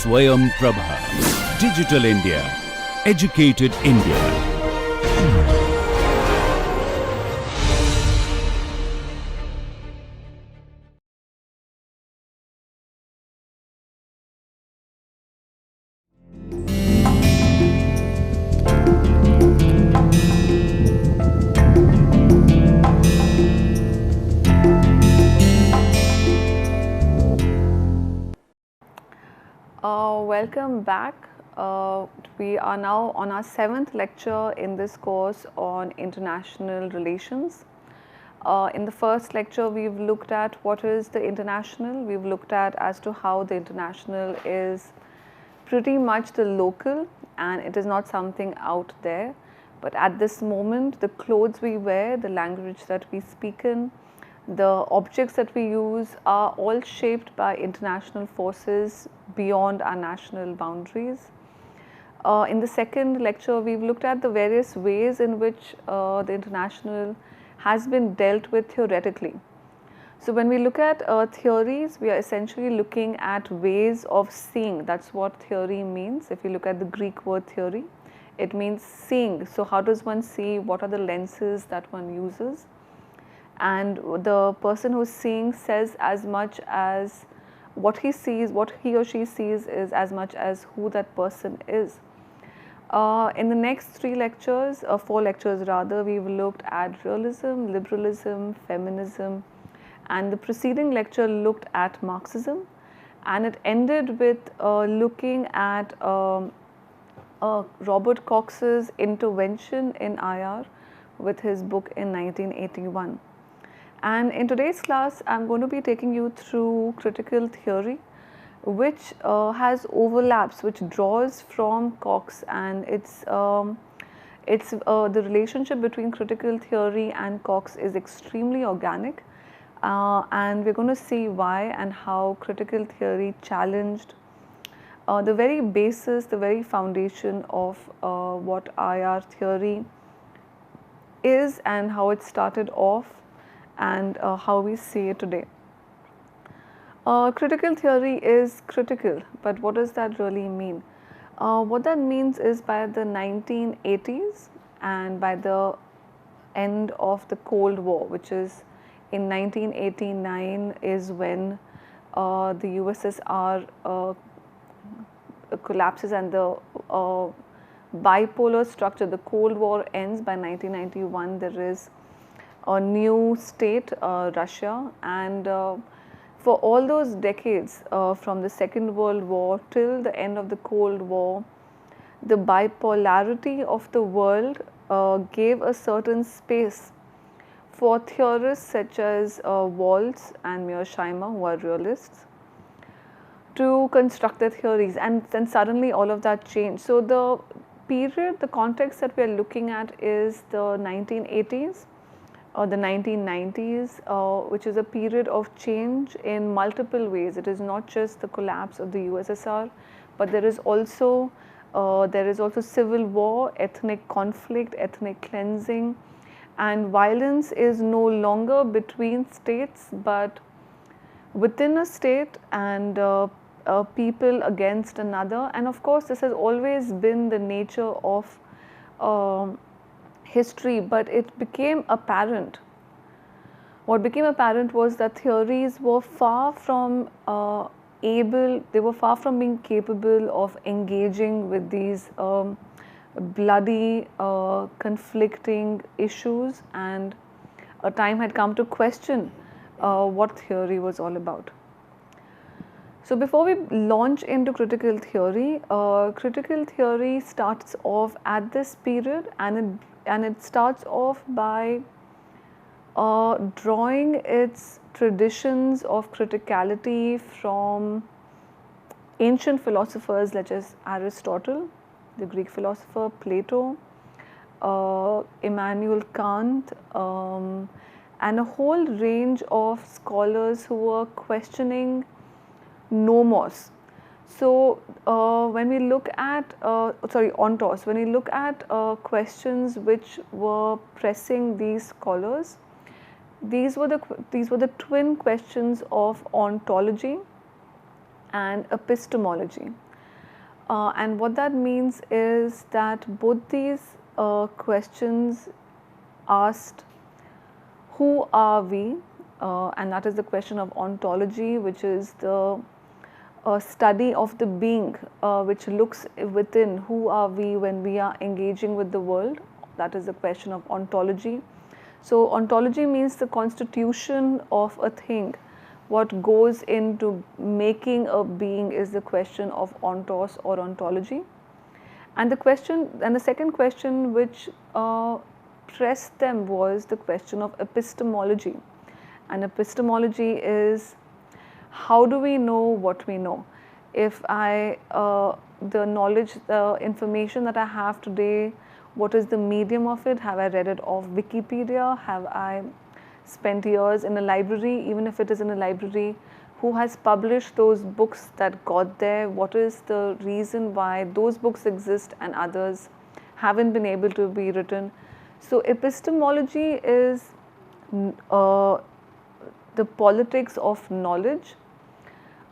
Swayam Prabha. Digital India. Educated India. Welcome back. We are now on our 7th lecture in this course on international relations. In the first lecture, we've looked at what is the international. We've looked at as to how the international is pretty much the local and it is not something out there. But at this moment, the clothes we wear, the language that we speak in, the objects that we use are all shaped by international forces beyond our national boundaries. In the second lecture, we've looked at the various ways in which the international has been dealt with theoretically. So when we look at theories, we are essentially looking at ways of seeing. That's what theory means. If you look at the Greek word theory, it means seeing. So how does one see? What are the lenses that one uses? And the person who's seeing says as much as what he sees, what he or she sees is as much as who that person is. In the next 4 lectures rather, we've looked at realism, liberalism, feminism, and the preceding lecture looked at Marxism, and it ended with looking at Robert Cox's intervention in IR with his book in 1981. And in today's class, I'm going to be taking you through critical theory, which has overlaps, which draws from Cox, and it's the relationship between critical theory and Cox is extremely organic, and we're going to see why and how critical theory challenged the very basis, the very foundation of what IR theory is and how it started off and how we see it today. Critical theory is critical, but what does that really mean? What that means is by the 1980s and by the end of the Cold War, which is in 1989 is when the USSR collapses and the bipolar structure, the Cold War ends by 1991. There is a new state, Russia, and for all those decades from the Second World War till the end of the Cold War, the bipolarity of the world gave a certain space for theorists such as Waltz and Mearsheimer, who are realists, to construct their theories, and then suddenly all of that changed. So the period, the context that we are looking at is the 1980s or the 1990s, which is a period of change in multiple ways. It is not just the collapse of the USSR, but there is also civil war, ethnic conflict, ethnic cleansing, and violence is no longer between states, but within a state and people against another. And of course, this has always been the nature of history, but it became apparent. What became apparent was that theories were far from being capable of engaging with these bloody, conflicting issues, and a time had come to question what theory was all about. So before we launch into critical theory starts off at this period, and it starts off by drawing its traditions of criticality from ancient philosophers such as Aristotle, the Greek philosopher, Plato, Immanuel Kant, and a whole range of scholars who were questioning nomos. So when we look at ontos, when we look at questions which were pressing these scholars, these were the twin questions of ontology and epistemology. And what that means is that both these questions asked who are we, and that is the question of ontology, which is the study of the being, which looks within who are we when we are engaging with the world. That is the question of ontology. So ontology means the constitution of a thing. What goes into making a being is the question of ontos or ontology. And the second question which pressed them was the question of epistemology. And epistemology is, how do we know what we know? If the knowledge, the information that I have today, what is the medium of it? Have I read it off Wikipedia? Have I spent years in a library? Even if it is in a library, who has published those books that got there? What is the reason why those books exist and others haven't been able to be written? So epistemology is the politics of knowledge,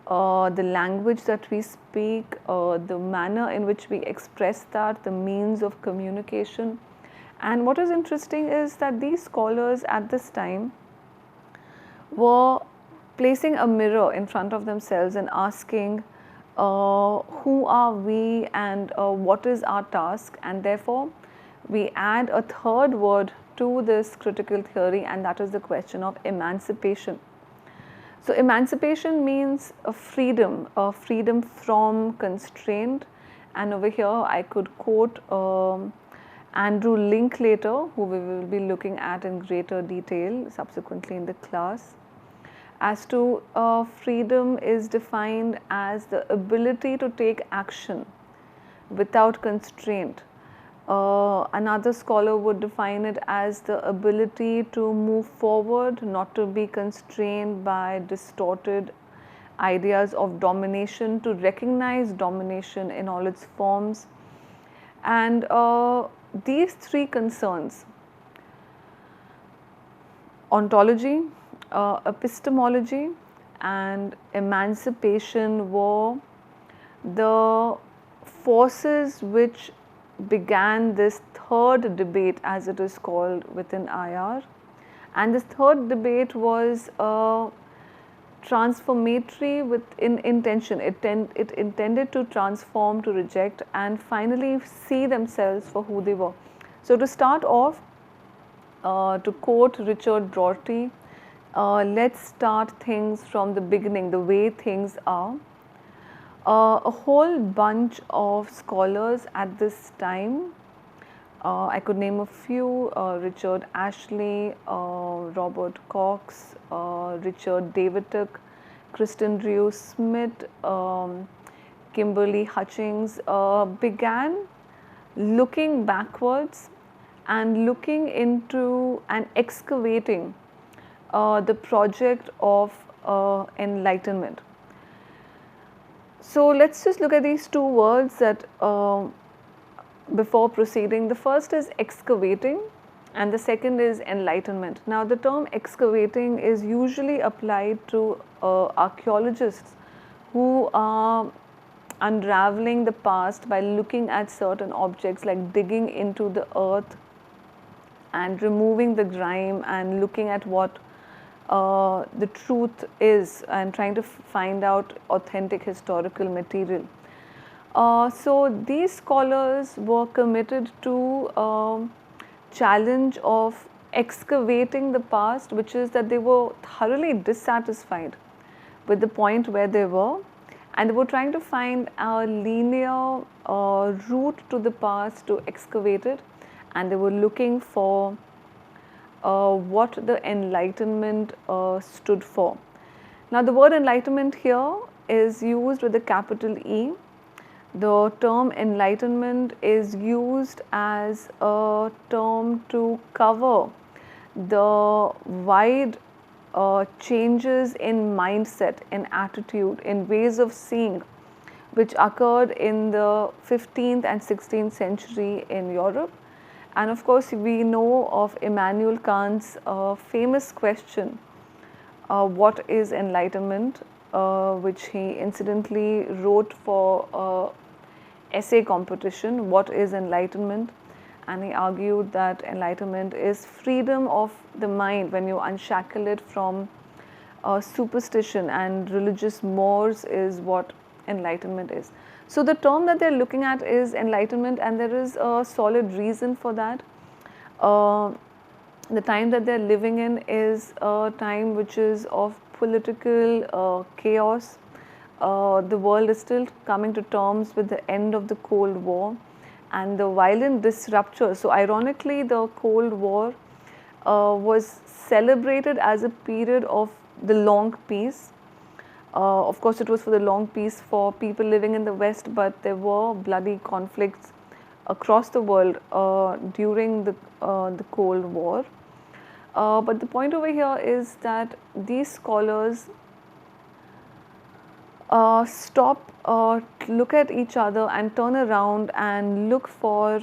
the language that we speak, the manner in which we express that, the means of communication. And what is interesting is that these scholars at this time were placing a mirror in front of themselves and asking, who are we and what is our task? And therefore, we add a third word to this critical theory, and that is the question of emancipation. So emancipation means a freedom from constraint. And over here I could quote Andrew Linklater, who we will be looking at in greater detail subsequently in the class, as to freedom is defined as the ability to take action without constraint. Another scholar would define it as the ability to move forward, not to be constrained by distorted ideas of domination, to recognize domination in all its forms. And these three concerns, ontology, epistemology and emancipation, were the forces which began this third debate, as it is called, within IR. And this third debate was transformatory in intention. It intended to transform, to reject, and finally see themselves for who they were. So to start off, to quote Richard Rorty, let's start things from the beginning, the way things are. A whole bunch of scholars at this time, I could name a few, Richard Ashley, Robert Cox, Richard Davidic, Kristen Drew Smith, Kimberly Hutchings, began looking backwards and looking into and excavating the project of enlightenment. So let's just look at these two words that before proceeding. The first is excavating and the second is enlightenment. Now the term excavating is usually applied to archaeologists who are unraveling the past by looking at certain objects, like digging into the earth and removing the grime and looking at what the truth is and trying to find out authentic historical material. So these scholars were committed to challenge of excavating the past, which is that they were thoroughly dissatisfied with the point where they were, and they were trying to find a linear route to the past, to excavate it, and they were looking for what the enlightenment stood for. Now the word enlightenment here is used with a capital E. The term enlightenment is used as a term to cover the wide changes in mindset, in attitude, in ways of seeing, which occurred in the 15th and 16th century in Europe. And of course, we know of Immanuel Kant's famous question, what is enlightenment, which he incidentally wrote for essay competition, what is enlightenment? And he argued that enlightenment is freedom of the mind when you unshackle it from superstition and religious mores is what enlightenment is. So the term that they're looking at is enlightenment, and there is a solid reason for that. The time that they're living in is a time which is of political chaos. The world is still coming to terms with the end of the Cold War and the violent disruption. So ironically, the Cold War was celebrated as a period of the long peace. Of course, it was for the long peace for people living in the West, but there were bloody conflicts across the world during the Cold War. But the point over here is that these scholars stop, look at each other and turn around and look for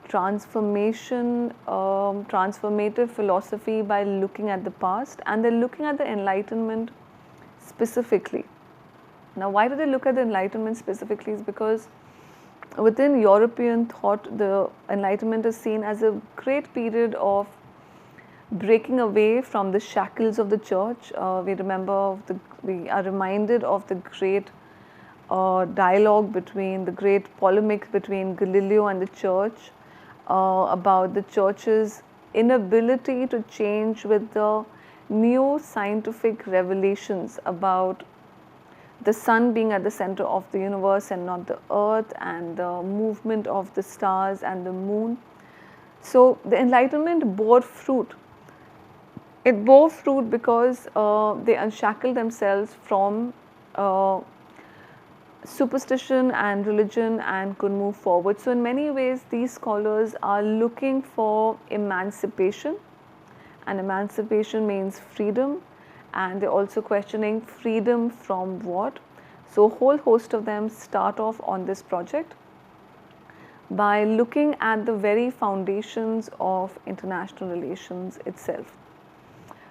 transformation, transformative philosophy by looking at the past, and they're looking at the Enlightenment specifically. Now, why do they look at the Enlightenment specifically? Is because within European thought, the Enlightenment is seen as a great period of breaking away from the shackles of the church. We are reminded of the great dialogue between, the great polemic between Galileo and the church about the church's inability to change with the new scientific revelations about the sun being at the center of the universe and not the earth, and the movement of the stars and the moon. So the Enlightenment bore fruit. It bore fruit because they unshackled themselves from superstition and religion and could move forward. So in many ways, these scholars are looking for emancipation, and emancipation means freedom, and they're also questioning freedom from what. So a whole host of them start off on this project by looking at the very foundations of international relations itself.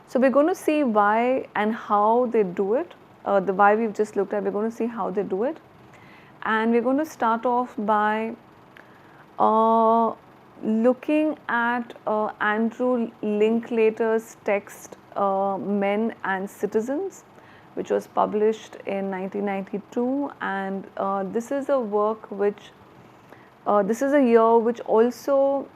So we're going to see why and how they do it. The why we've just looked at, we're going to see how they do it. And we're going to start off by looking at Andrew Linklater's text, Men and Citizens, which was published in 1992. And this is a work which, this is a year which also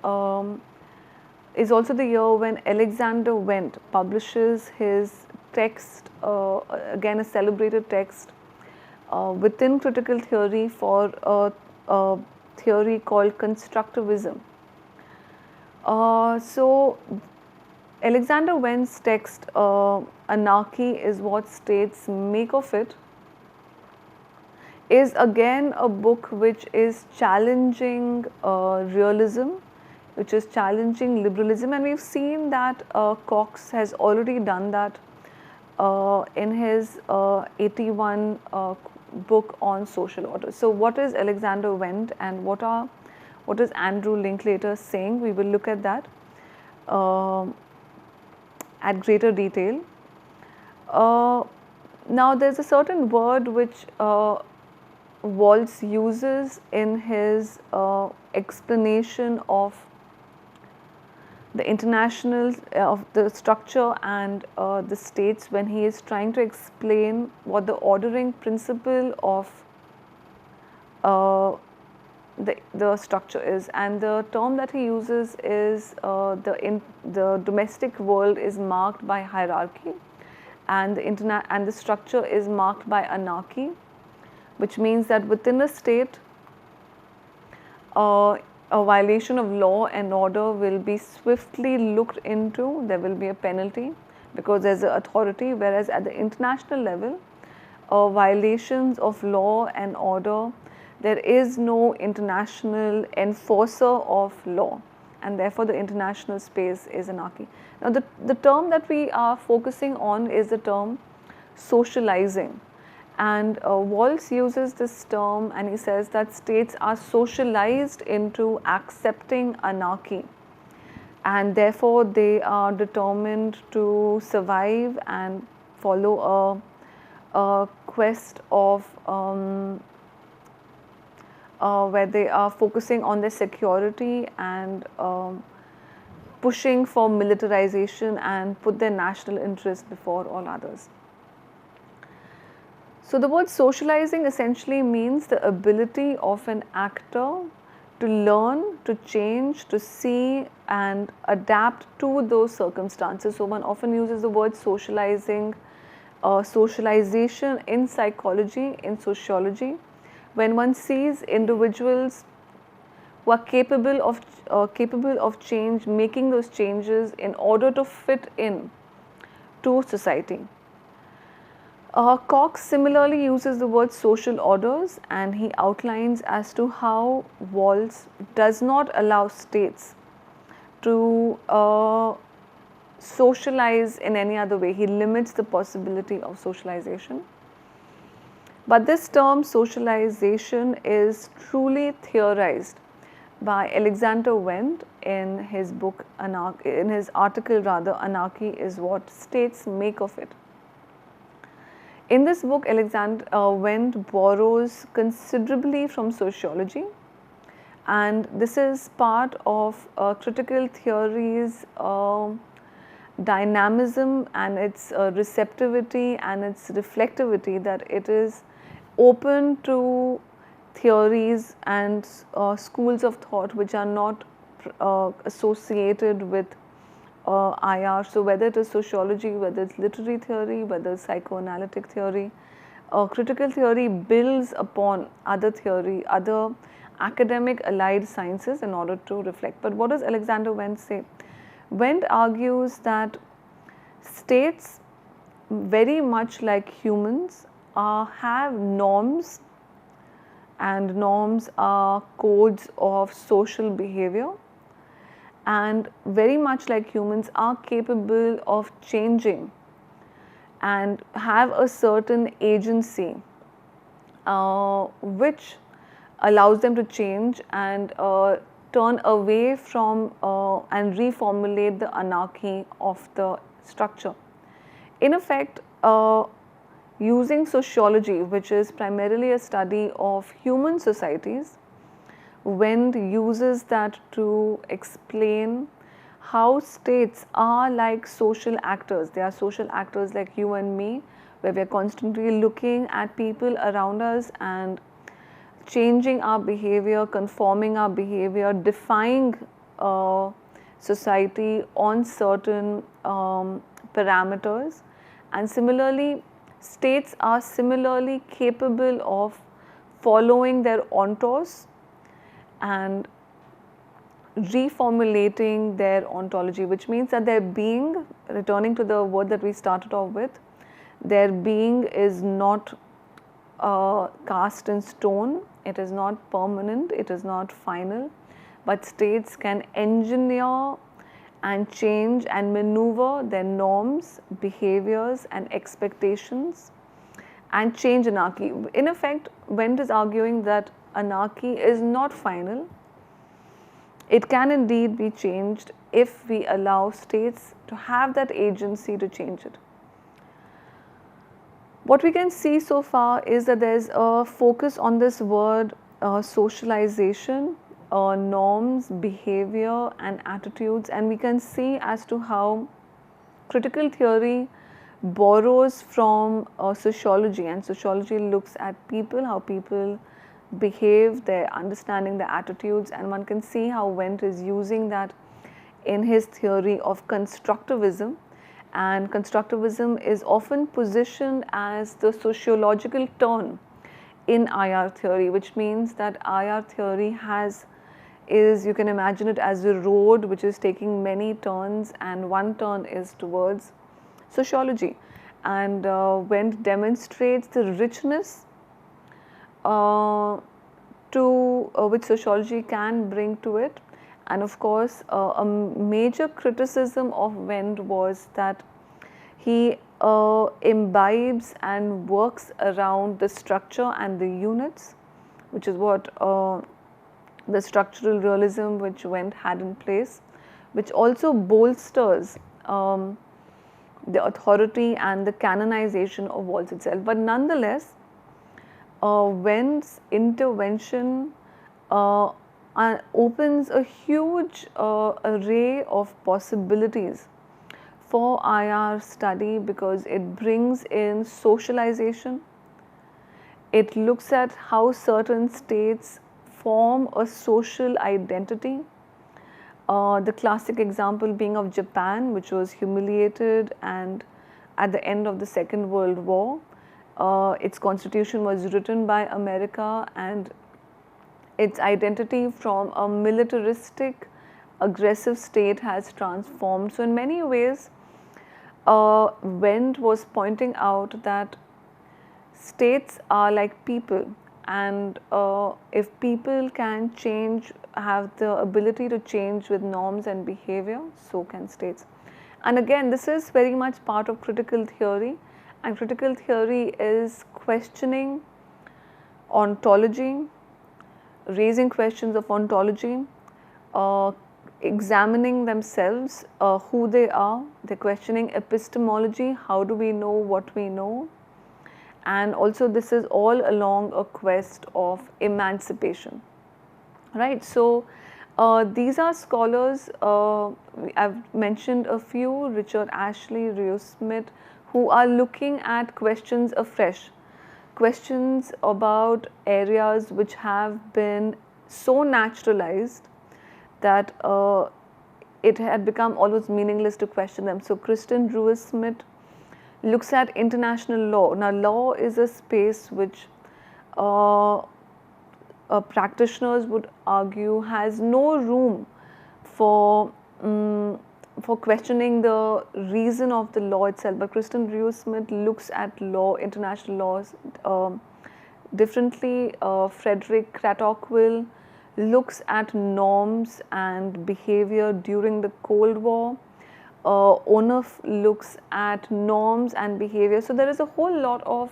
is also the year when Alexander Wendt publishes his text, again a celebrated text within critical theory for a theory called constructivism. So Alexander Wendt's text, Anarchy is What States Make of It, is again a book which is challenging realism, which is challenging liberalism, and we've seen that Cox has already done that in his 81 book on social order. So what is Alexander Wendt and what is Andrew Linklater saying? We will look at that at greater detail. Now there's a certain word which Waltz uses in his explanation of the international, of the structure and the states, when he is trying to explain what the ordering principle of the structure is. And the term that he uses is the domestic world is marked by hierarchy, and the structure is marked by anarchy, which means that within a state, a violation of law and order will be swiftly looked into. There will be a penalty because there's an authority, whereas at the international level, violations of law and order, there is no international enforcer of law, and therefore the international space is anarchy. Now the term that we are focusing on is the term socializing. And Waltz uses this term, and he says that states are socialized into accepting anarchy, and therefore they are determined to survive and follow a quest of where they are focusing on their security and pushing for militarization and put their national interest before all others. So the word socializing essentially means the ability of an actor to learn, to change, to see and adapt to those circumstances. So one often uses the word socializing, socialization in psychology, in sociology, when one sees individuals who are capable of change, making those changes in order to fit in to society. Cox similarly uses the word social orders, and he outlines as to how Walls does not allow states to socialize in any other way. He limits the possibility of socialization. But this term socialization is truly theorized by Alexander Wendt in his book, in his article rather, Anarchy is What States Make of It. In this book, Alexander Wendt borrows considerably from sociology, and this is part of critical theory's dynamism and its receptivity and its reflectivity, that it is open to theories and schools of thought which are not associated with IR. So whether it is sociology, whether it's literary theory, whether it's psychoanalytic theory, critical theory builds upon other theory, other academic allied sciences in order to reflect. But what does Alexander Wendt say? Wendt argues that states, very much like humans, have norms, and norms are codes of social behavior, and very much like humans are capable of changing and have a certain agency which allows them to change and turn away from and reformulate the anarchy of the structure. In effect, using sociology, which is primarily a study of human societies, Wendt uses that to explain how states are like social actors. They are social actors like you and me, where we are constantly looking at people around us and changing our behavior, conforming our behavior, defying society on certain parameters. And similarly, states are similarly capable of following their ontos and reformulating their ontology, which means that their being, returning to the word that we started off with, their being is not cast in stone, it is not permanent, it is not final, but states can engineer and change and maneuver their norms, behaviors and expectations and change anarchy. In effect, Wendt is arguing that anarchy is not final. It can indeed be changed if we allow states to have that agency to change it. What we can see so far is that there is a focus on this word socialization, norms, behavior and attitudes, and we can see as to how critical theory borrows from sociology, and sociology looks at people, how people behave, their understanding, their attitudes, and one can see how Wendt is using that in his theory of constructivism. And constructivism is often positioned as the sociological turn in IR theory, which means that IR theory is, you can imagine it as a road which is taking many turns, and one turn is towards sociology. And Wendt demonstrates the richness which sociology can bring to it. And of course, a major criticism of Wendt was that he imbibes and works around the structure and the units, which is what the structural realism which Wendt had in place, which also bolsters the authority and the canonization of Walls itself. But nonetheless, Wendt's intervention opens a huge array of possibilities for IR study, because it brings in socialization. It looks at how certain states form a social identity. The classic example being of Japan, which was humiliated and at the end of the Second World War, its constitution was written by America, and its identity from a militaristic, aggressive state has transformed. So in many ways, Wendt was pointing out that states are like people, and if people can change, have the ability to change with norms and behavior, so can states. And again, this is very much part of critical theory, and critical theory is questioning ontology, raising questions of ontology, examining themselves, who they are. They're questioning epistemology, how do we know what we know, and also this is all along a quest of emancipation, right? So these are scholars, I've mentioned a few, Richard Ashley, Rio Smith, who are looking at questions afresh, questions about areas which have been so naturalized that it had become almost meaningless to question them. So Kristen Ruiz Smith looks at international law. Now, law is a space which practitioners would argue has no room for questioning the reason of the law itself. But Kristen Ruiz Smith looks at law, international laws, differently. Frederick Tocqueville looks at norms and behavior during the Cold War. Onuf looks at norms and behavior. So there is a whole lot of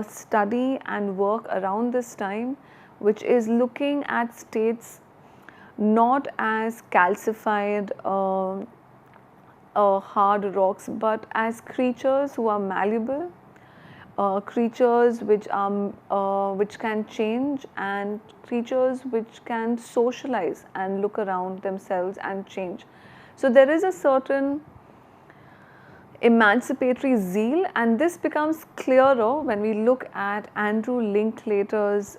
study and work around this time, which is looking at states not as calcified hard rocks, but as creatures who are malleable, creatures which can change, and creatures which can socialize and look around themselves and change. So there is a certain emancipatory zeal, and this becomes clearer when we look at Andrew Linklater's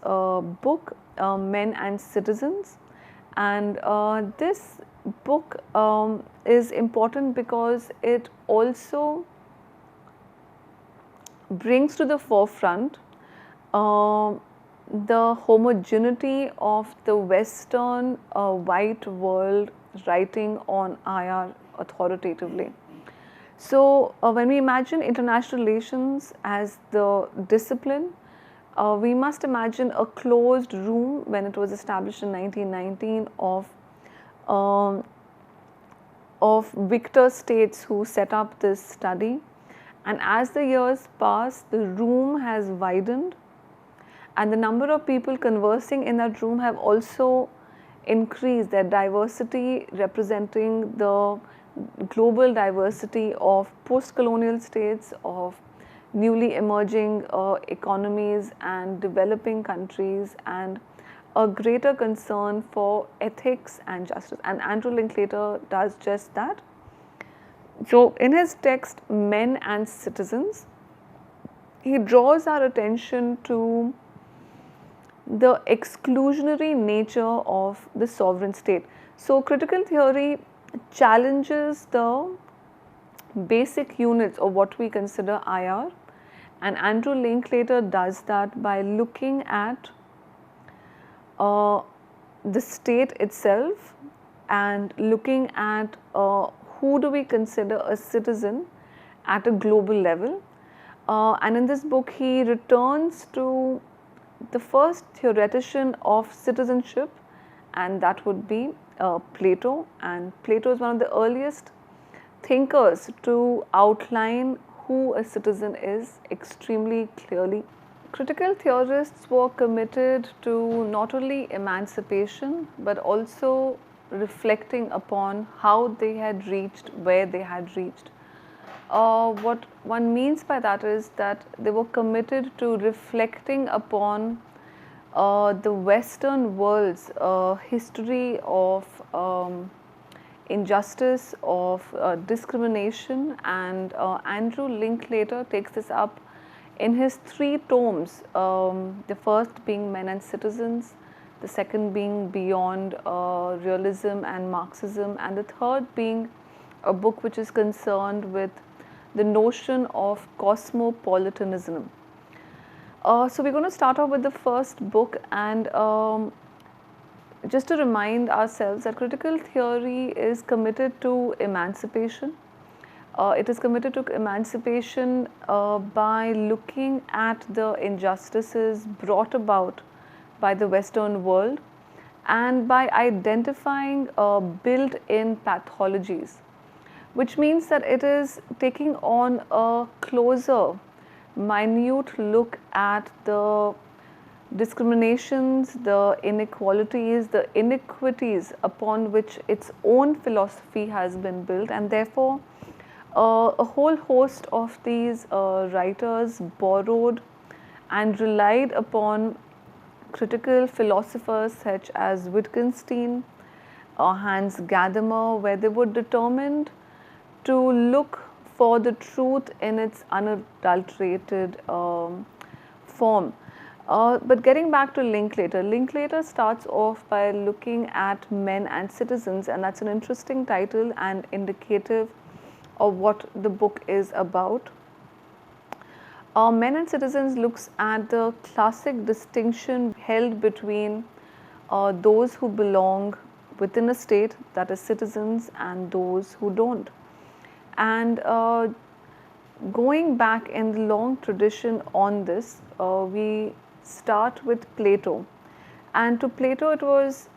book, Men and Citizens. And this book is important because it also brings to the forefront the homogeneity of the Western white world writing on IR authoritatively. So when we imagine international relations as the discipline, we must imagine a closed room when it was established in 1919 of victor states who set up this study. And as the years pass, the room has widened, and the number of people conversing in that room have also increased, their diversity representing the global diversity of post-colonial states, of newly emerging economies and developing countries, and a greater concern for ethics and justice. And Andrew Linklater does just that. So in his text, Men and Citizens, he draws our attention to the exclusionary nature of the sovereign state. So critical theory challenges the basic units of what we consider IR, and Andrew Linklater does that by looking at the state itself and looking at who do we consider a citizen at a global level. And in this book, he returns to the first theoretician of citizenship, and that would be Plato. And Plato is one of the earliest thinkers to outline who a citizen is extremely clearly. Critical theorists were committed to not only emancipation, but also reflecting upon how they had reached where they had reached. What one means by that is that they were committed to reflecting upon the Western world's history of injustice, of discrimination, and Andrew Linklater takes this up in his 3 tomes, the first being Men and Citizens, the second being Beyond Realism and Marxism, and the third being a book which is concerned with the notion of cosmopolitanism. So we're going to start off with the first book, and just to remind ourselves that critical theory is committed to emancipation. It is committed to emancipation by looking at the injustices brought about by the Western world and by identifying built-in pathologies, which means that it is taking on a closer, minute look at the discriminations, the inequalities, the iniquities upon which its own philosophy has been built, and therefore a whole host of these writers borrowed and relied upon critical philosophers such as Wittgenstein or Hans Gadamer, where they were determined to look for the truth in its unadulterated form. But getting back to Linklater starts off by looking at Men and Citizens, and that's an interesting title and indicative of what the book is about. Men and Citizens looks at the classic distinction held between those who belong within a state, that is citizens, and those who don't. And going back in the long tradition on this, we start with Plato, and to Plato it was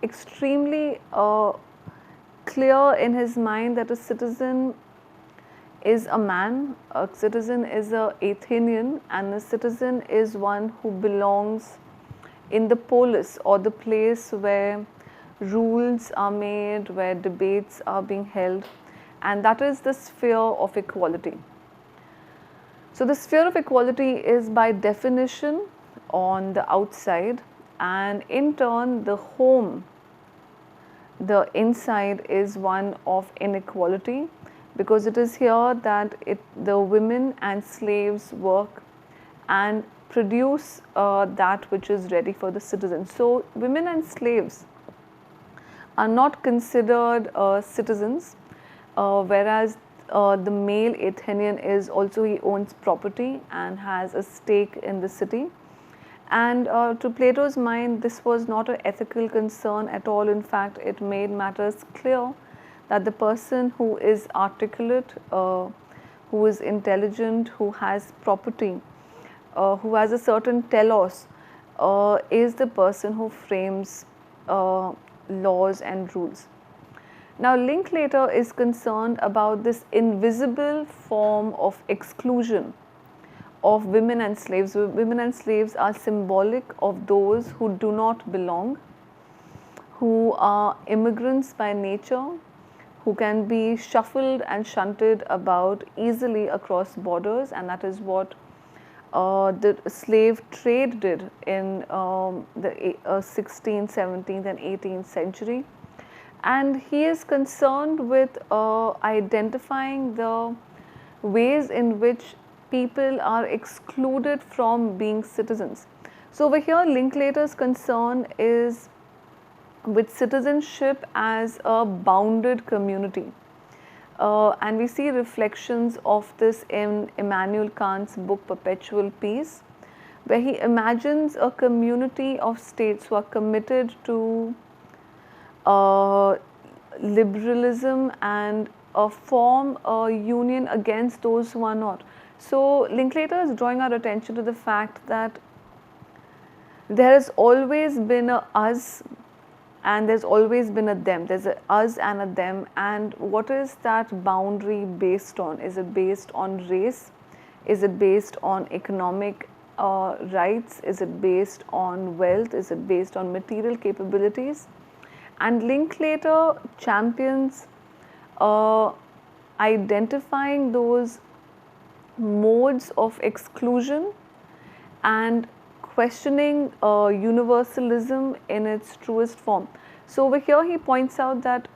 extremely clear in his mind that a citizen is a man, a citizen is a Athenian, and a citizen is one who belongs in the polis, or the place where rules are made, where debates are being held, and that is the sphere of equality. So the sphere of equality is by definition on the outside, and in turn the home, the inside, is one of inequality, because it is here that the women and slaves work and produce that which is ready for the citizens. So women and slaves are not considered citizens, whereas the male Athenian is also, he owns property and has a stake in the city. And to Plato's mind, this was not an ethical concern at all. In fact, it made matters clear that the person who is articulate, who is intelligent, who has property, who has a certain telos, is the person who frames laws and rules. Now, Linklater is concerned about this invisible form of exclusion of women and slaves. Women and slaves are symbolic of those who do not belong, who are immigrants by nature, who can be shuffled and shunted about easily across borders, and that is what the slave trade did in the 16th, 17th and 18th century. And he is concerned with identifying the ways in which people are excluded from being citizens. So over here, Linklater's concern is with citizenship as a bounded community. And we see reflections of this in Immanuel Kant's book Perpetual Peace, where he imagines a community of states who are committed to liberalism and form a union against those who are not. So Linklater is drawing our attention to the fact that there has always been a us and there's always been a them. There's a us and a them, and what is that boundary based on? Is it based on race? Is it based on economic rights? Is it based on wealth? Is it based on material capabilities? And Linklater champions identifying those modes of exclusion and questioning universalism in its truest form. So over here he points out that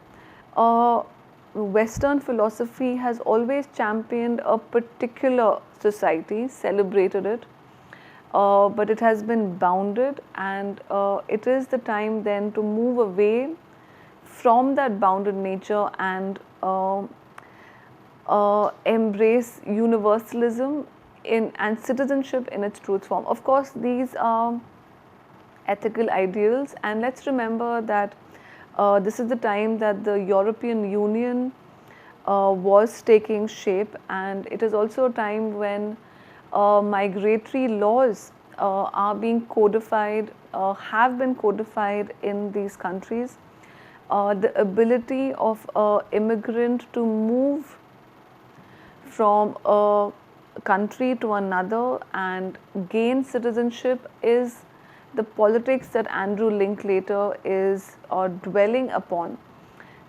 Western philosophy has always championed a particular society, celebrated it, but it has been bounded, and it is the time then to move away from that bounded nature and embrace universalism and citizenship in its truth form. Of course, these are ethical ideals, and let's remember that this is the time that the European Union was taking shape, and it is also a time when migratory laws are being codified, have been codified in these countries. The ability of an immigrant to move from a country to another and gain citizenship is the politics that Andrew Linklater is dwelling upon.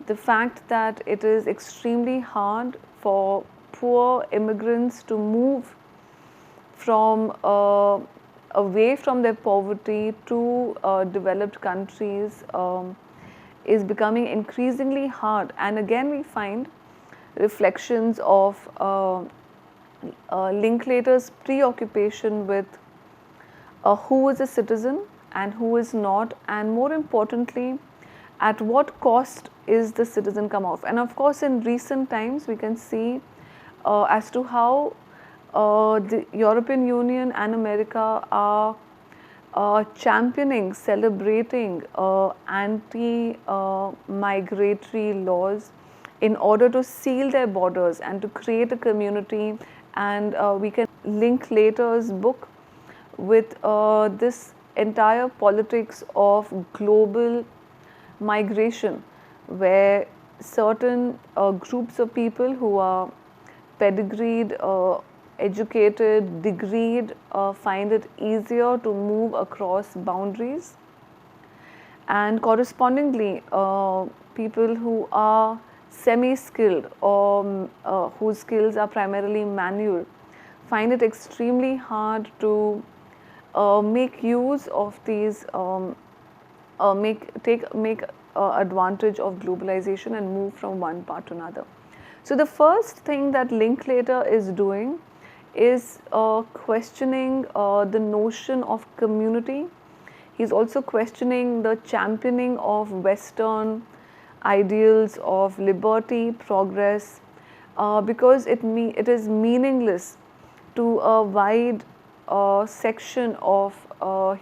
The fact that it is extremely hard for poor immigrants to move from away from their poverty to developed countries is becoming increasingly hard. And again we find reflections of Linklater's preoccupation with who is a citizen and who is not, and more importantly, at what cost is the citizen come off. And of course, in recent times, we can see as to how the European Union and America are championing, celebrating anti-migratory laws in order to seal their borders and to create a community. And we can link Linklater's book with this entire politics of global migration, where certain groups of people who are pedigreed, educated, degreed, find it easier to move across boundaries, and correspondingly people who are semi-skilled or whose skills are primarily manual find it extremely hard to make use of these, make advantage of globalization and move from one part to another. So the first thing that Linklater is doing is questioning the notion of community. He's also questioning the championing of Western ideals of liberty, progress, because it is meaningless to a wide section of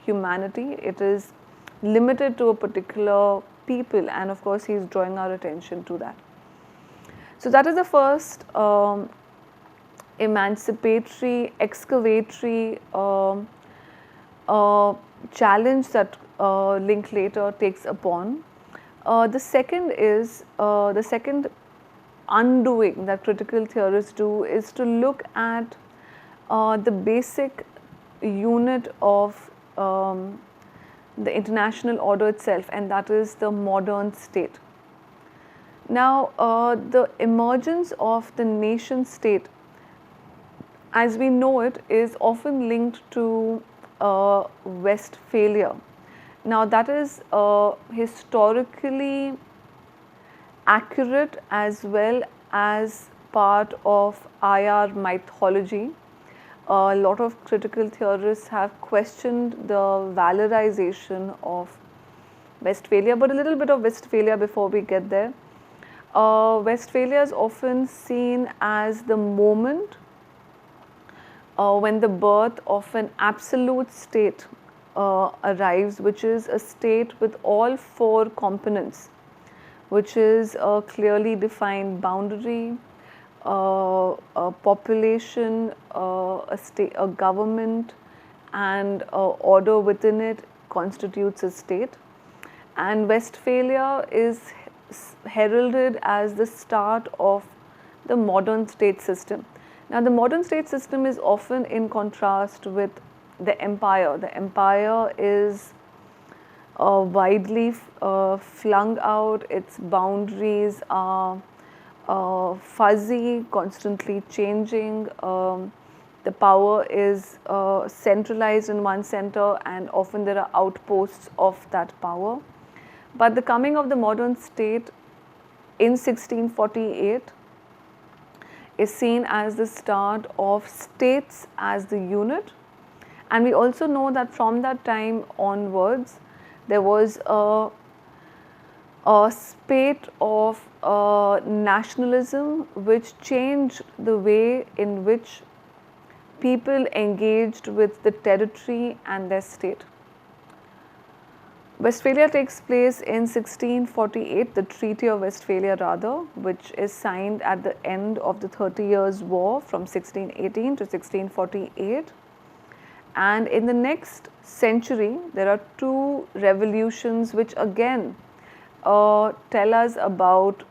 humanity. It is limited to a particular people, and of course he is drawing our attention to that. So that is the first emancipatory, excavatory challenge that Linklater takes upon. The second is, the second undoing that critical theorists do is to look at the basic unit of the international order itself, and that is the modern state. Now, the emergence of the nation state, as we know it, is often linked to Westphalia. Now, that is historically accurate as well as part of IR mythology. A lot of critical theorists have questioned the valorization of Westphalia, but a little bit of Westphalia before we get there. Westphalia is often seen as the moment when the birth of an absolute state arrives, which is a state with all four components, which is a clearly defined boundary, a population, a government, and order within it constitutes a state. And Westphalia is heralded as the start of the modern state system. Now, the modern state system is often in contrast with the empire. The empire is widely flung out, its boundaries are fuzzy, constantly changing. the power is centralized in one center, and often there are outposts of that power. But the coming of the modern state in 1648 is seen as the start of states as the unit. And we also know that from that time onwards, there was a spate of nationalism which changed the way in which people engaged with the territory and their state. Westphalia takes place in 1648, the Treaty of Westphalia rather, which is signed at the end of the 30 Years' War from 1618 to 1648. And in the next century, there are two revolutions which again tell us about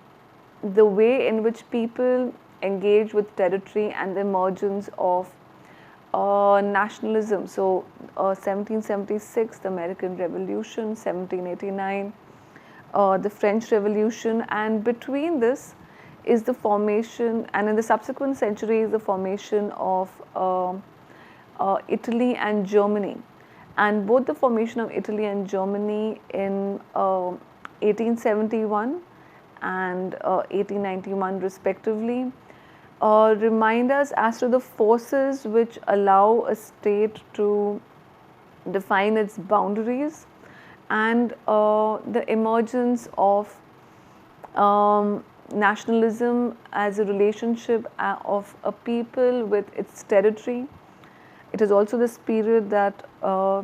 the way in which people engage with territory and the emergence of nationalism. So 1776, the American Revolution, 1789, the French Revolution, and between this is the formation, and in the subsequent centuries, the formation of Italy and Germany. And both the formation of Italy and Germany in 1871 and 1891 respectively remind us as to the forces which allow a state to define its boundaries, and the emergence of nationalism as a relationship of a people with its territory. It is also this period that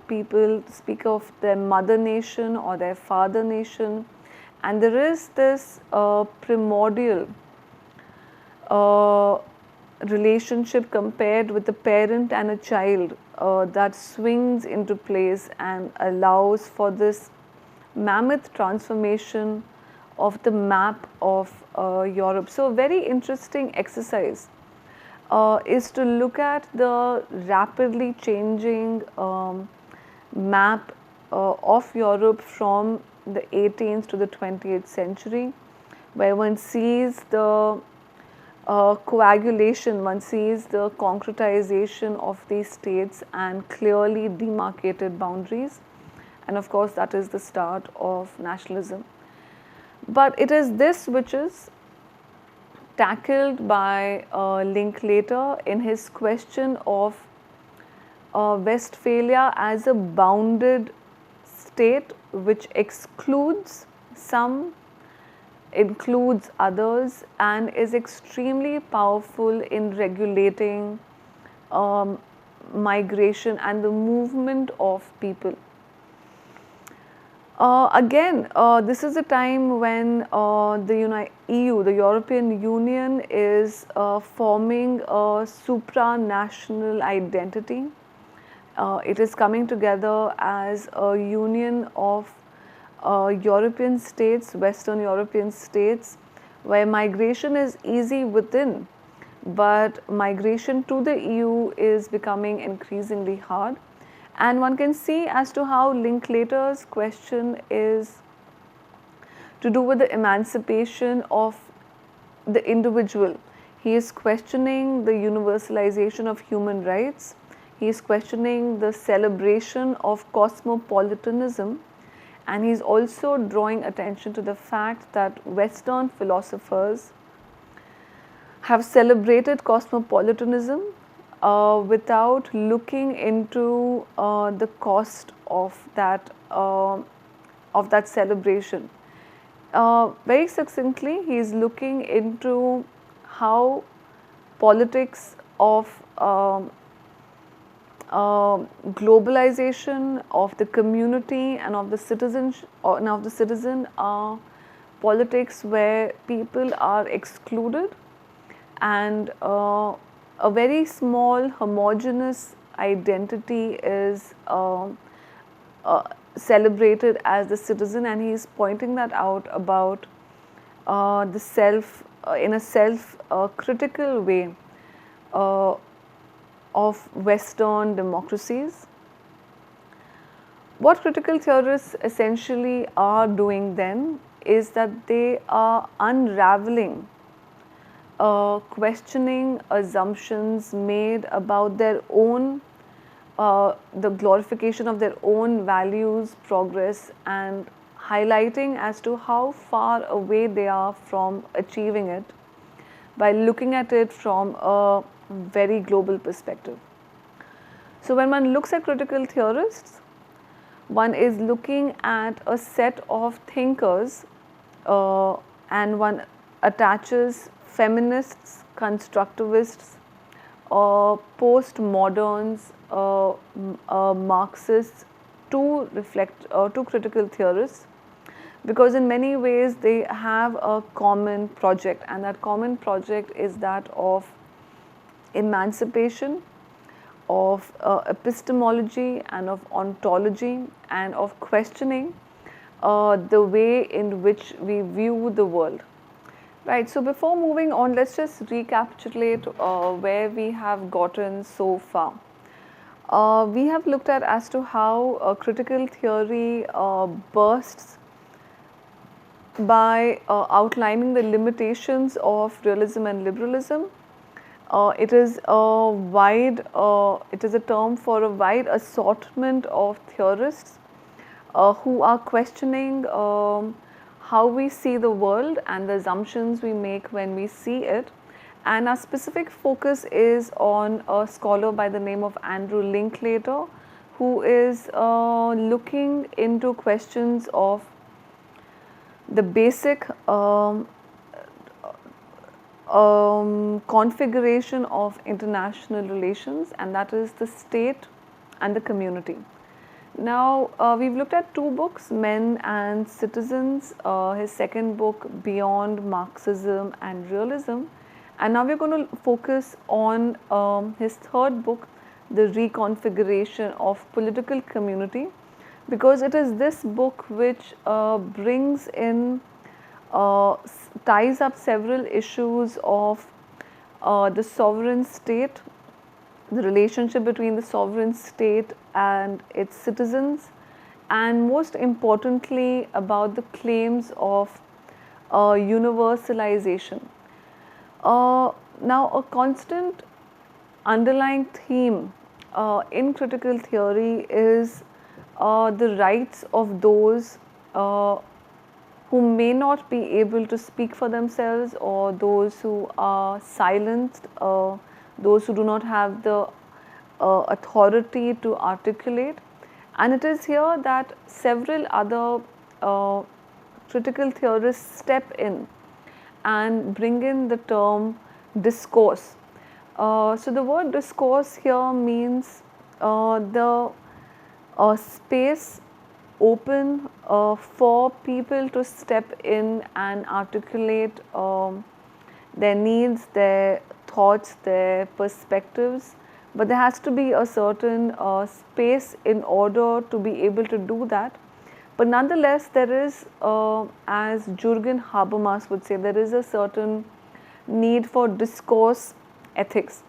people speak of their mother nation or their father nation, and there is this primordial relationship compared with a parent and a child that swings into place and allows for this mammoth transformation of the map of Europe. So, a very interesting exercise is to look at the rapidly changing map of Europe from the 18th to the 20th century, where one sees the coagulation, one sees the concretization of these states and clearly demarcated boundaries, and of course that is the start of nationalism. But it is this which is tackled by Linklater in his question of Westphalia as a bounded state which excludes some, includes others, and is extremely powerful in regulating migration and the movement of people. Again, this is a time when the EU, the European Union, is forming a supranational identity. It is coming together as a union of European states, Western European states, where migration is easy within, but migration to the EU is becoming increasingly hard. And one can see as to how Linklater's question is to do with the emancipation of the individual. He is questioning the universalization of human rights. He is questioning the celebration of cosmopolitanism, and he is also drawing attention to the fact that Western philosophers have celebrated cosmopolitanism without looking into the cost of that celebration. Very succinctly, he is looking into how politics of globalization of the community and of the citizen are politics where people are excluded, and a very small homogeneous identity is celebrated as the citizen, and he is pointing that out about the self in a self-critical way of Western democracies. What critical theorists essentially are doing then is that they are unraveling questioning assumptions made about their own, the glorification of their own values, progress, and highlighting as to how far away they are from achieving it by looking at it from a very global perspective. So, when one looks at critical theorists, one is looking at a set of thinkers, and one attaches feminists, constructivists, postmoderns, Marxists to to critical theorists, because in many ways they have a common project, and that common project is that of emancipation, of epistemology, and of ontology, and of questioning the way in which we view the world. Right, so before moving on, let's just recapitulate where we have gotten so far. We have looked at as to how critical theory bursts by outlining the limitations of realism and liberalism. It is a term for a wide assortment of theorists who are questioning how we see the world and the assumptions we make when we see it. And our specific focus is on a scholar by the name of Andrew Linklater, who is looking into questions of the basic configuration of international relations, and that is the state and the community. Now, we've looked at two books, Men and Citizens, his second book, Beyond Marxism and Realism, and now we're going to focus on his third book, The Reconfiguration of Political Community, because it is this book which brings in, ties up several issues of the sovereign state, the relationship between the sovereign state and its citizens, and most importantly about the claims of universalization. Now, a constant underlying theme in critical theory is the rights of those who may not be able to speak for themselves, or those who are silenced, those who do not have the authority to articulate. And it is here that several other critical theorists step in and bring in the term discourse. So the word discourse here means the space open for people to step in and articulate their needs, their thoughts, their perspectives, but there has to be a certain space in order to be able to do that. But nonetheless, there is, as Jürgen Habermas would say, there is a certain need for discourse ethics.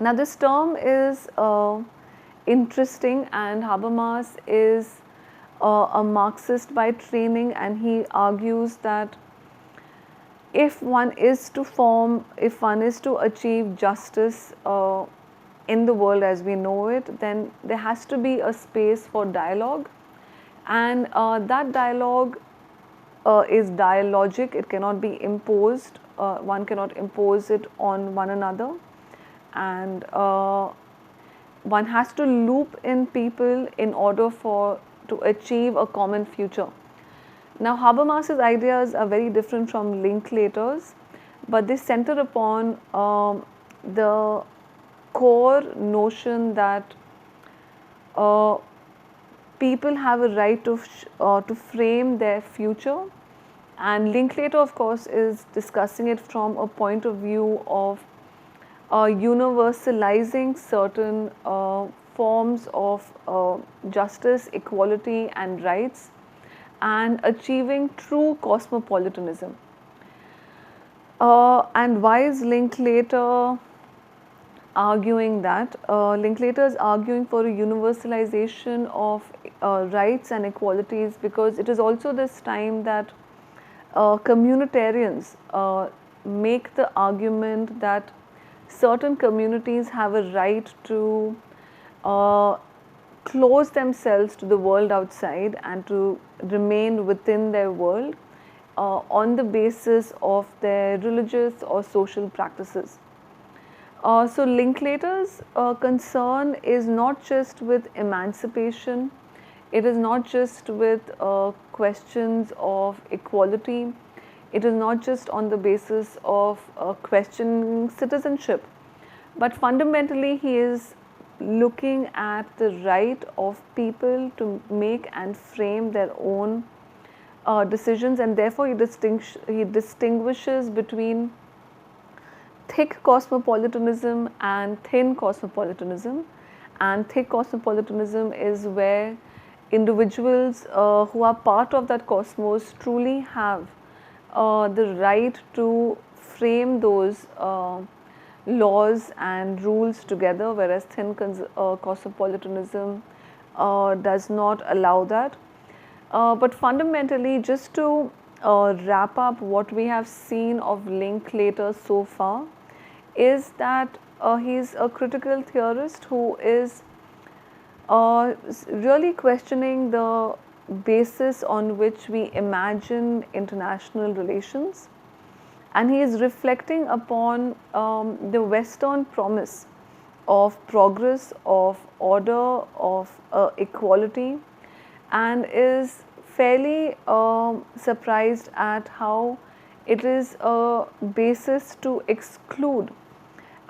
Now, this term is interesting, and Habermas is a Marxist by training, and he argues that if one is to achieve justice in the world as we know it, then there has to be a space for dialogue, and that dialogue is dialogic. It cannot be imposed. One cannot impose it on one another, and one has to loop in people in order to achieve a common future. Now, Habermas's ideas are very different from Linklater's, but they center upon the core notion that people have a right to frame their future, and Linklater, of course, is discussing it from a point of view of universalizing certain forms of justice, equality, and rights, and achieving true cosmopolitanism. And why is Linklater arguing that? Linklater is arguing for a universalization of rights and equalities, because it is also this time that communitarians, make the argument that certain communities have a right to close themselves to the world outside and to remain within their world on the basis of their religious or social practices. So Linklater's concern is not just with emancipation, it is not just with questions of equality, it is not just on the basis of questioning citizenship, but fundamentally he is looking at the right of people to make and frame their own decisions, and therefore he distinguishes between thick cosmopolitanism and thin cosmopolitanism. And thick cosmopolitanism is where individuals who are part of that cosmos truly have the right to frame those laws and rules together, whereas thin cosmopolitanism does not allow that. But fundamentally, just to wrap up what we have seen of Linklater so far, is that he is a critical theorist who is really questioning the basis on which we imagine international relations, and he is reflecting upon the Western promise of progress, of order, of equality, and is fairly surprised at how it is a basis to exclude.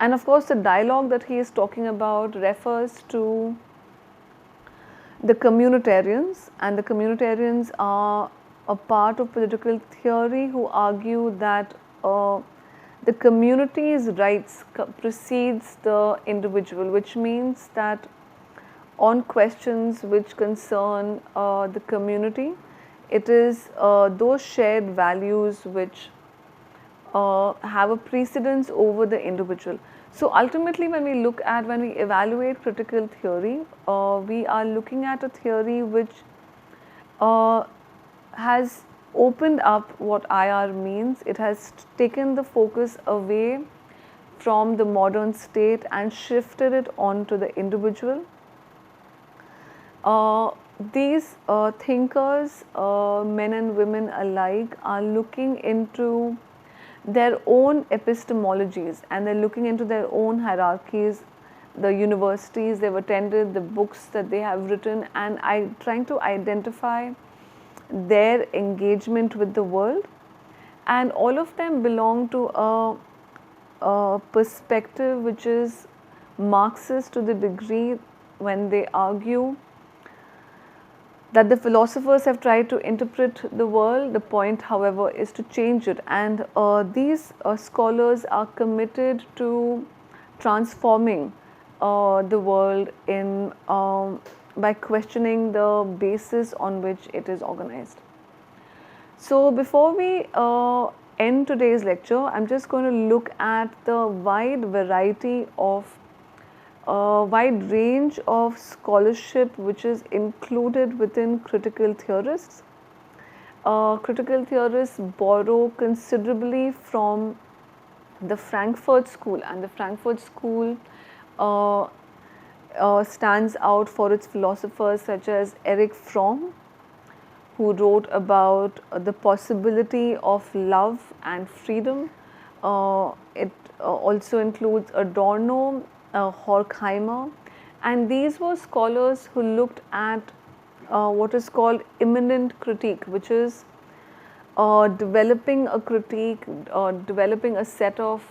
And of course, the dialogue that he is talking about refers to the communitarians, and the communitarians are a part of political theory who argue that the community's rights precedes the individual, which means that on questions which concern the community, it is those shared values which have a precedence over the individual. So ultimately, when we evaluate critical theory, we are looking at a theory which has opened up what IR means. It has taken the focus away from the modern state and shifted it onto the individual. These thinkers, men and women alike, are looking into their own epistemologies, and they're looking into their own hierarchies, the universities they've attended, the books that they have written, and trying to identify their engagement with the world. And all of them belong to a perspective which is Marxist to the degree when they argue that the philosophers have tried to interpret the world. The point, however, is to change it, and these scholars are committed to transforming the world in by questioning the basis on which it is organized. So before we end today's lecture, I'm just going to look at the wide range of scholarship which is included within critical theorists. Critical theorists borrow considerably from the Frankfurt School, and the Frankfurt School stands out for its philosophers such as Erich Fromm, who wrote about the possibility of love and freedom. It also includes Adorno, Horkheimer, and these were scholars who looked at what is called immanent critique, which is developing a critique, developing a set of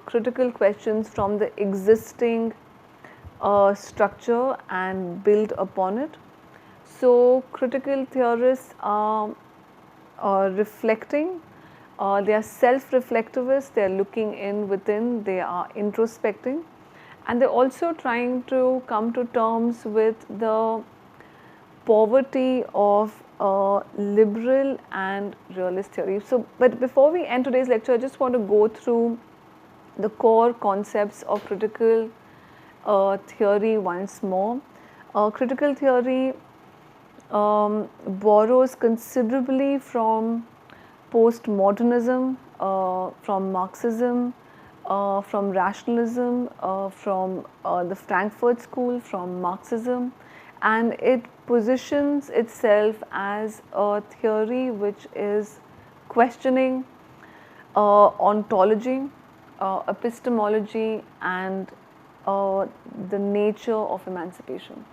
critical questions from the existing structure and build upon it. So critical theorists are reflecting, they are self-reflectivists, they are looking in within, they are introspecting, and they are also trying to come to terms with the poverty of liberal and realist theory. So, but before we end today's lecture, I just want to go through the core concepts of critical theory once more. Critical theory borrows considerably from postmodernism, from Marxism, from rationalism, from the Frankfurt School, from Marxism, and it positions itself as a theory which is questioning ontology, epistemology, and the nature of emancipation.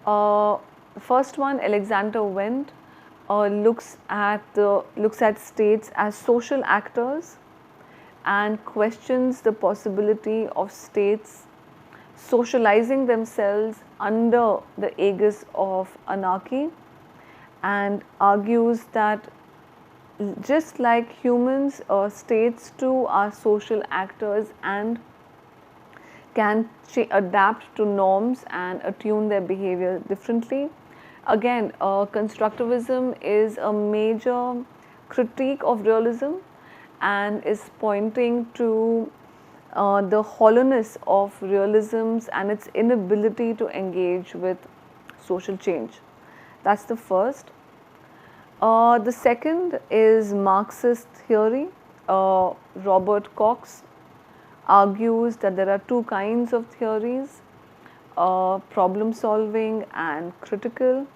The first one, Alexander Wendt, looks at states as social actors and questions the possibility of states socializing themselves under the aegis of anarchy, and argues that just like humans, states too are social actors and can adapt to norms and attune their behavior differently. Again, constructivism is a major critique of realism and is pointing to the hollowness of realisms and its inability to engage with social change. That's the first. The second is Marxist theory. Robert Cox argues that there are two kinds of theories, problem solving and critical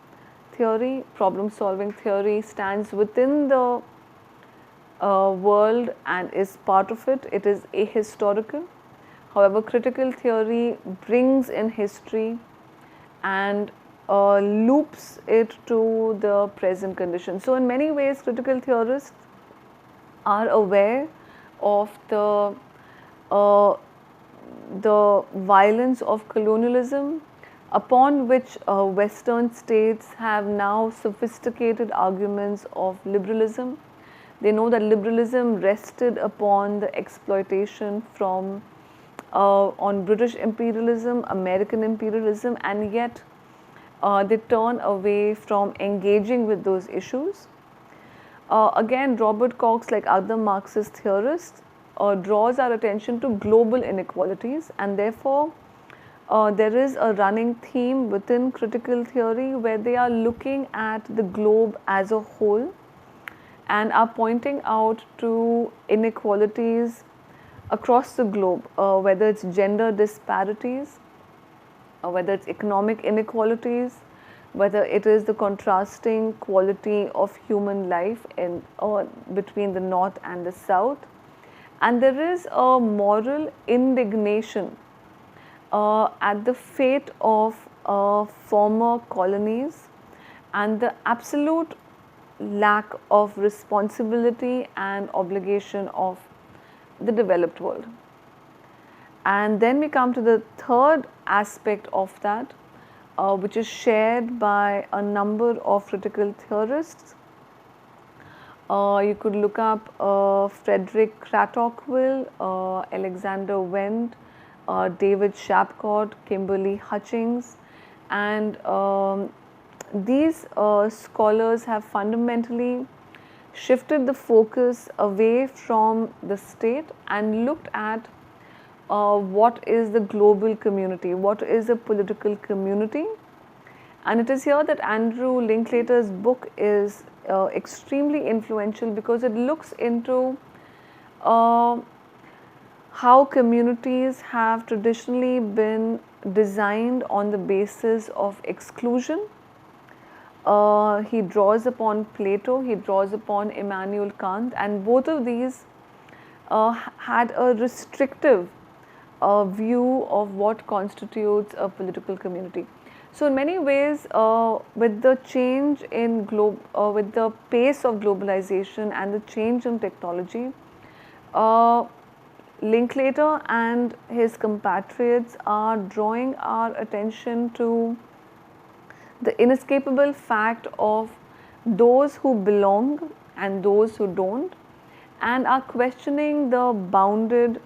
theory. Problem solving theory stands within the world and is part of it. It is ahistorical. However, critical theory brings in history and loops it to the present condition. So, in many ways, critical theorists are aware of the violence of colonialism, upon which Western states have now sophisticated arguments of liberalism. They know that liberalism rested upon the exploitation from on British imperialism, American imperialism, and yet they turn away from engaging with those issues. Again, Robert Cox, like other Marxist theorists, draws our attention to global inequalities, and therefore there is a running theme within critical theory where they are looking at the globe as a whole and are pointing out to inequalities across the globe, whether it's gender disparities, whether it's economic inequalities, whether it is the contrasting quality of human life in between the north and the south. And there is a moral indignation at the fate of former colonies and the absolute lack of responsibility and obligation of the developed world. And then we come to the third aspect of that, which is shared by a number of critical theorists. You could look up Frederick Cratockwell, Alexander Wendt, David Shapcott, Kimberly Hutchings, and these scholars have fundamentally shifted the focus away from the state and looked at what is the global community, what is a political community. And it is here that Andrew Linklater's book is extremely influential, because it looks into how communities have traditionally been designed on the basis of exclusion. He draws upon Plato, he draws upon Immanuel Kant, and both of these had a restrictive view of what constitutes a political community. So, in many ways, with the change in with the pace of globalization and the change in technology, Linklater and his compatriots are drawing our attention to the inescapable fact of those who belong and those who don't, and are questioning the bounded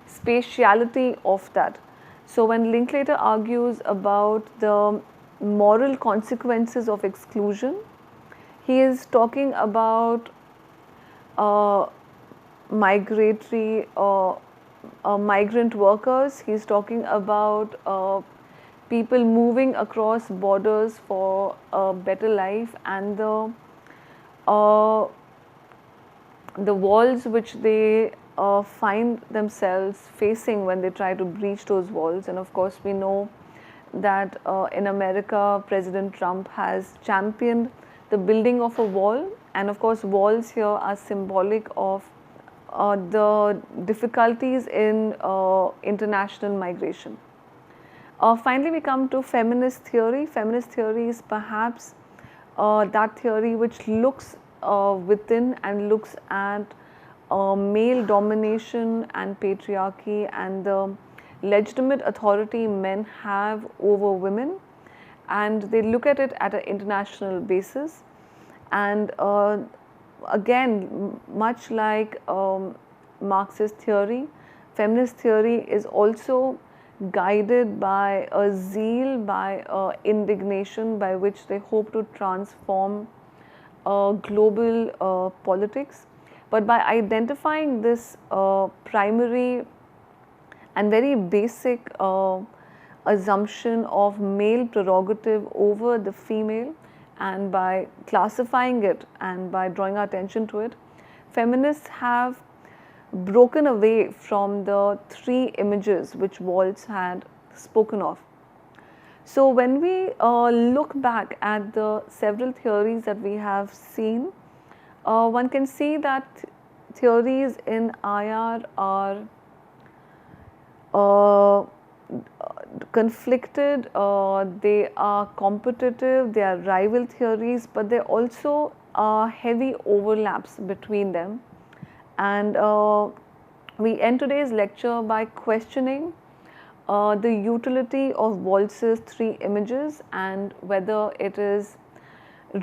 spatiality of that. So, when Linklater argues about the moral consequences of exclusion, he is talking about migratory migrant workers, he is talking about people moving across borders for a better life, and the the walls which they find themselves facing when they try to breach those walls. And of course, we know that in America, President Trump has championed the building of a wall, and of course, walls here are symbolic of the difficulties in international migration. Finally, we come to feminist theory. Feminist theory is perhaps that theory which looks within and looks at male domination and patriarchy and the legitimate authority men have over women, and they look at it at an international basis. And again, much like Marxist theory, feminist theory is also guided by a zeal, by indignation, by which they hope to transform global politics. But by identifying this primary and very basic assumption of male prerogative over the female, and by classifying it and by drawing our attention to it, feminists have broken away from the three images which Waltz had spoken of. So when we look back at the several theories that we have seen, one can see that theories in IR are conflicted, they are competitive, they are rival theories, but there also are heavy overlaps between them. And we end today's lecture by questioning the utility of Waltz's three images and whether it is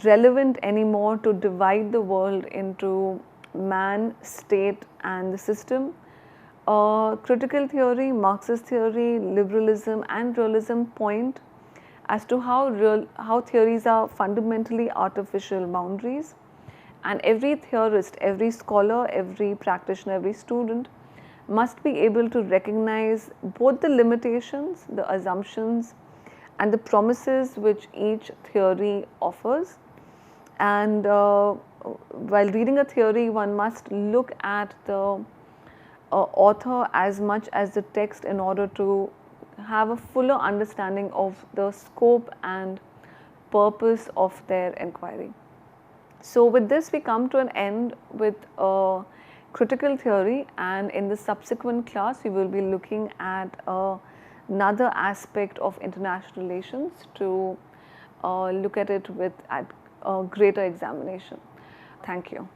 relevant anymore to divide the world into man, state and the system. Critical theory, Marxist theory, liberalism and realism point as to how theories are fundamentally artificial boundaries, and every theorist, every scholar, every practitioner, every student must be able to recognize both the limitations, the assumptions and the promises which each theory offers. And while reading a theory, one must look at the author as much as the text in order to have a fuller understanding of the scope and purpose of their inquiry. So with this we come to an end with critical theory, and in the subsequent class we will be looking at another aspect of international relations to look at it with greater examination. Thank you.